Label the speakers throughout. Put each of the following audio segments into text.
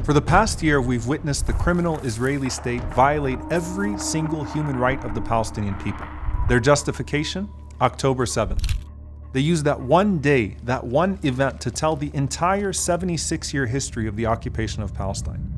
Speaker 1: For the past year, we've witnessed the criminal Israeli state violate every single human right of the Palestinian people. Their justification? October 7th. They used that one day, that one event to tell the entire 76-year history of the occupation of Palestine.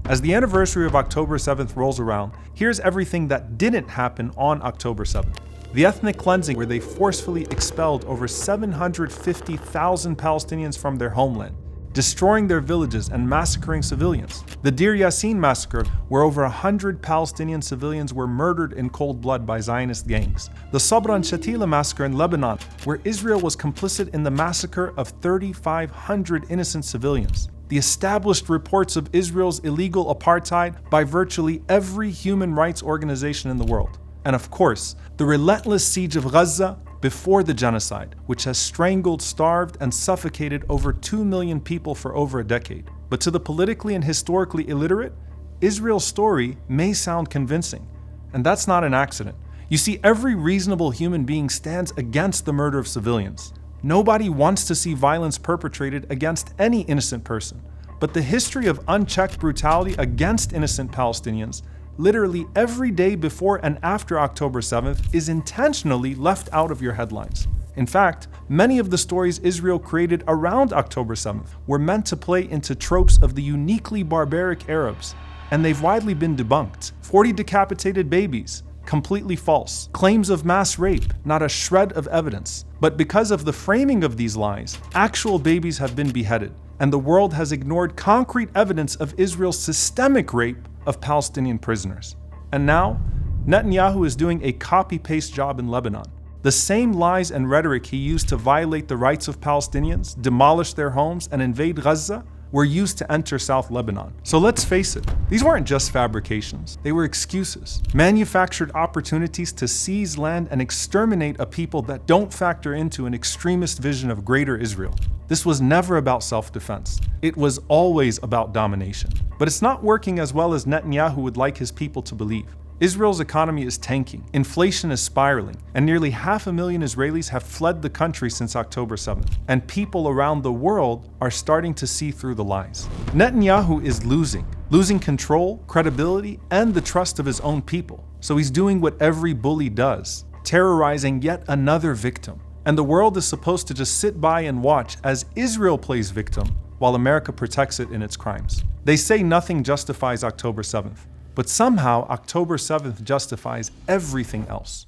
Speaker 1: As the anniversary of October 7th rolls around, here's everything that didn't happen on October 7th. The ethnic cleansing where they forcefully expelled over 750,000 Palestinians from their homeland, destroying their villages and massacring civilians. The Deir Yassin massacre, where over 100 Palestinian civilians were murdered in cold blood by Zionist gangs. The Sabra and Shatila massacre in Lebanon, where Israel was complicit in the massacre of 3,500 innocent civilians. The established reports of Israel's illegal apartheid by virtually every human rights organization in the world. And of course, the relentless siege of Gaza before the genocide, which has strangled, starved, and suffocated over 2 million people for over a decade. But to the politically and historically illiterate, Israel's story may sound convincing. And that's not an accident. You see, every reasonable human being stands against the murder of civilians. Nobody wants to see violence perpetrated against any innocent person. But the history of unchecked brutality against innocent Palestinians, literally every day before and after October 7th, is intentionally left out of your headlines. In fact, many of the stories Israel created around October 7th were meant to play into tropes of the uniquely barbaric Arabs, and they've widely been debunked. 40 decapitated babies, completely false. Claims of mass rape, not a shred of evidence. But because of the framing of these lies, actual babies have been beheaded, and the world has ignored concrete evidence of Israel's systemic rape of Palestinian prisoners. And now, Netanyahu is doing a copy-paste job in Lebanon. The same lies and rhetoric he used to violate the rights of Palestinians, demolish their homes, and invade Gaza were used to enter South Lebanon. So let's face it, these weren't just fabrications. They were excuses, manufactured opportunities to seize land and exterminate a people that don't factor into an extremist vision of greater Israel. This was never about self-defense. It was always about domination. But it's not working as well as Netanyahu would like his people to believe. Israel's economy is tanking, inflation is spiraling, and nearly 500,000 Israelis have fled the country since October 7th. And people around the world are starting to see through the lies. Netanyahu is losing control, credibility, and the trust of his own people. So he's doing what every bully does, terrorizing yet another victim. And the world is supposed to just sit by and watch as Israel plays victim while America protects it in its crimes. They say nothing justifies October 7th. But somehow, October 7th justifies everything else.